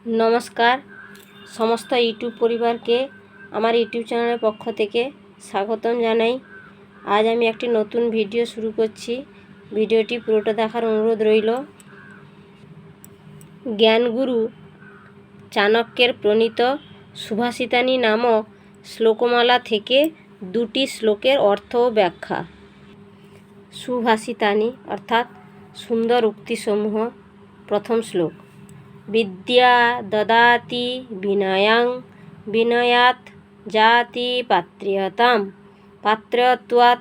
নমস্কার সমস্ত ইউটিউব পরিবারকে আমার ইউটিউব চ্যানেলের পক্ষ থেকে স্বাগতম জানাই। আজ আমি একটি নতুন ভিডিও শুরু করছি। ভিডিওটি পুরোটা দেখার অনুরোধ রইল। জ্ঞানগুরু চাণক্যের প্রণীত সুভাষিতানি নামক শ্লোকমালা থেকে দুটি শ্লোকের অর্থ ও ব্যাখ্যা। সুভাষিতানি অর্থাৎ সুন্দর উক্তিসমূহ। প্রথম শ্লোক। বিদ্যা দদাতি বিনয়ং বিনয়াৎ জাতি পাত্র্যতাম পাত্র্যত্বাৎ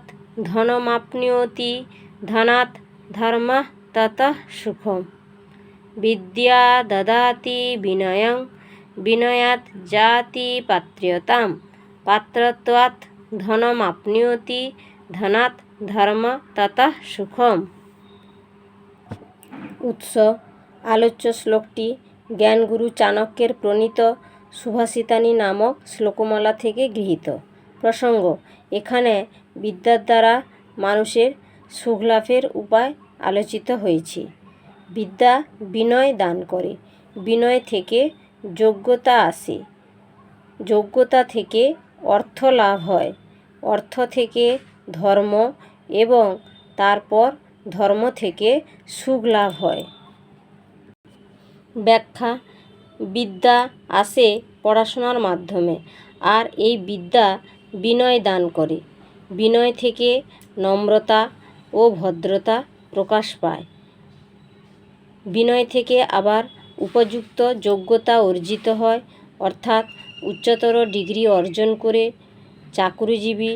ধনমাপ্নুয়োতি ধনাৎ ধর্মঃ ততঃ সুখম। বিদ্যা দদাতি বিনয়ং বিনয়াৎ জাতি পাত্র্যতাম পাত্রত্বাৎ ধনমাপ্নুয়োতি ধনাৎ ধর্ম ততঃ সুখম। উৎস। আলোচ্য শ্লোকটি জ্ঞানগুরু চাণক্যের প্রণীত সুভাষিতানি নামক শ্লোকমালা থেকে গৃহীত। প্রসঙ্গ। এখানে বিদ্যার দ্বারা মানুষের সুখলাভের উপায় আলোচিত হয়েছে। বিদ্যা বিনয় দান করে, বিনয় থেকে যোগ্যতা আসে, যোগ্যতা থেকে অর্থ লাভ হয়, অর্থ থেকে ধর্ম এবং তারপর ধর্ম থেকে সুখ লাভ হয়। ব্যাখ্যা। বিদ্যা আসে পড়াশোনার মাধ্যমে, আর এই বিদ্যা বিনয় দান করে। বিনয় থেকে নম্রতা ও ভদ্রতা প্রকাশ পায়। বিনয় থেকে আবার উপযুক্ত যোগ্যতা অর্জিত হয়, অর্থাৎ উচ্চতর ডিগ্রি অর্জন করে চাকুরিজীবী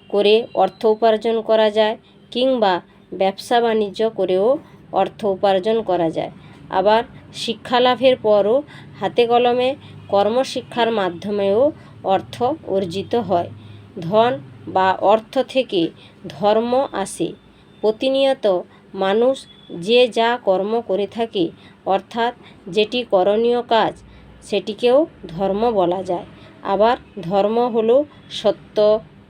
করে অর্থ উপার্জন করা যায়, কিংবা ব্যবসা বাণিজ্য করেও অর্থ উপার্জন করা যায়। আবার শিক্ষালাভের পরও হাতে কলমে কর্মশিক্ষার মাধ্যমেও অর্থ অর্জিত হয়। ধন বা অর্থ থেকে ধর্ম আসে। প্রতিনিয়ত মানুষ যে যা কর্ম করে থাকে, অর্থাৎ যেটি করণীয় কাজ, সেটিকেও ধর্ম বলা যায়। আবার ধর্ম হলো সত্য,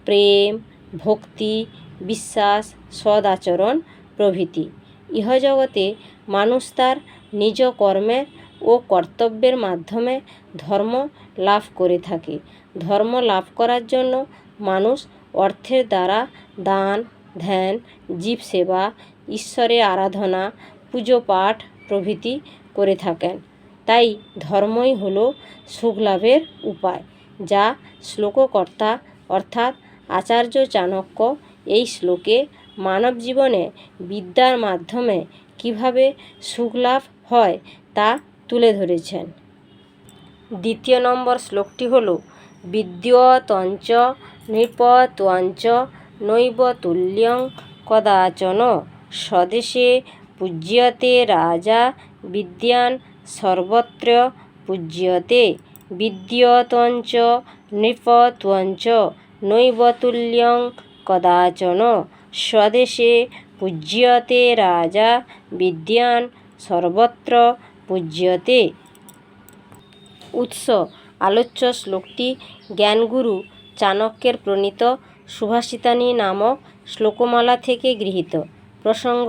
প্রেম, ভক্তি, বিশ্বাস, সদ আচরণ প্রভৃতি। ইহজগতে মানুষ তার নিজ কর্মের ও কর্তব্যের মাধ্যমে ধর্ম লাভ করে থাকে। ধর্ম লাভ করার জন্য মানুষ অর্থের দ্বারা দান, ধ্যান, জীবসেবা, ঈশ্বরের আরাধনা, পুজো পাঠ প্রভৃতি করে থাকেন। তাই ধর্মই হলো সুখলাভের উপায়, যা শ্লোককর্তা অর্থাৎ আচার্য চাণক্য এই শ্লোকে মানব জীবনে বিদ্যার মাধ্যমে কিভাবে সুখলাভ হয় তা তুলে ধরেছেন। দ্বিতীয় নম্বর শ্লোকটি হল বিদ্যতঞ্চ নৃপত্বঞ্চ নৈব তুল্যং কদাচন স্বদেশে পূজ্যতে রাজা বিদ্যান সর্বত্র পূজ্যতে। বিদ্যতঞ্চ নৃপত্বঞ্চ নৈব তুল্যং কদাচন স্বদেশে পূজ্যতে রাজা বিদ্যান সর্বত্র পূজ্যতে। উৎস। আলোচ্য শ্লোকটি জ্ঞানগুরু চাণক্যের প্রণীত সুভাষিতানি নামক শ্লোকমালা থেকে গৃহীত। প্রসঙ্গ।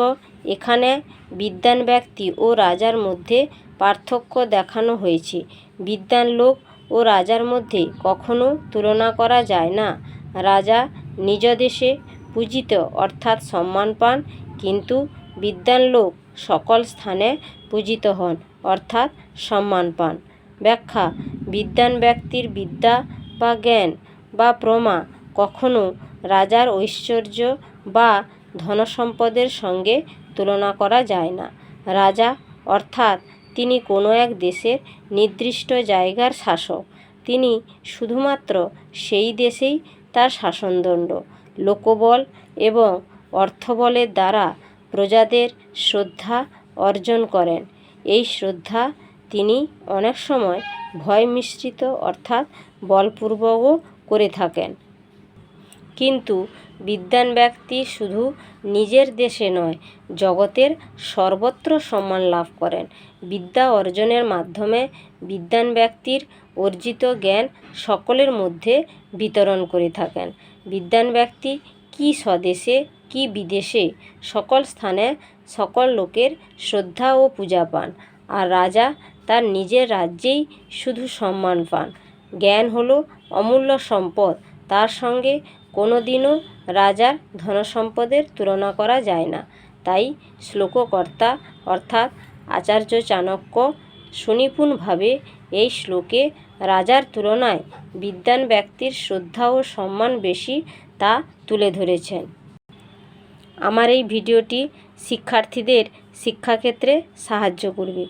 এখানে বিদ্বান ব্যক্তি ও রাজার মধ্যে পার্থক্য দেখানো হয়েছে। বিদ্বান লোক ও রাজার মধ্যে কখনো তুলনা করা যায় না। রাজা নিজ দেশে পূজিত অর্থাৎ সম্মান পান, কিন্তু বিদ্বান লোক সকল স্থানে পূজিত হন অর্থাৎ সম্মান পান। ব্যাখ্যা। বিদ্বান ব্যক্তির বিদ্যা বা জ্ঞান বা প্রমা কখনো রাজার ঐশ্বর্য বা ধনসম্পদের সঙ্গে তুলনা করা যায় না। রাজা অর্থাৎ তিনি কোনো এক দেশের নির্দিষ্ট জায়গার শাসক। তিনি শুধুমাত্র সেই দেশেই তার শাসনদণ্ড, লোকবল এবং অর্থবলের দ্বারা প্রজাদের শ্রদ্ধা অর্জন করেন। এই শ্রদ্ধা তিনি অনেক সময় ভয় মিশ্রিত অর্থাৎ বলপূর্বকও করে থাকেন। কিন্তু বিদ্বান ব্যক্তি শুধু নিজের দেশে নয়, জগতের সর্বত্র সম্মান লাভ করেন। বিদ্যা অর্জনের মাধ্যমে বিদ্বান ব্যক্তির অর্জিত জ্ঞান সকলের মধ্যে বিতরণ করে থাকেন। বিদ্বান ব্যক্তি কি স্বদেশে কি বিদেশে সকল স্থানে সকল লোকের শ্রদ্ধা ও পূজা পান। আর রাজা তার নিজের রাজ্যেই শুধু সম্মান পান। জ্ঞান হলো অমূল্য সম্পদ, তার সঙ্গে কোনোদিনও রাজার ধনসম্পদের তুলনা করা যায় না। তাই শ্লোককর্তা অর্থাৎ আচার্য চাণক্য সুনিপুণভাবে এই শ্লোকে রাজার তুলনায় বিদ্বান ব্যক্তির শ্রদ্ধা ও সম্মান বেশি তা তুলে ধরেছেন। আমার এই ভিডিওটি শিক্ষার্থীদের শিক্ষাক্ষেত্রে সাহায্য করবে।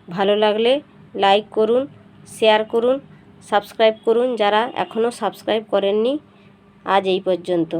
ভালো লাগলে লাইক করুন, শেয়ার করুন, সাবস্ক্রাইব করুন যারা এখনও সাবস্ক্রাইব করেননি। আজ এই পর্যন্ত।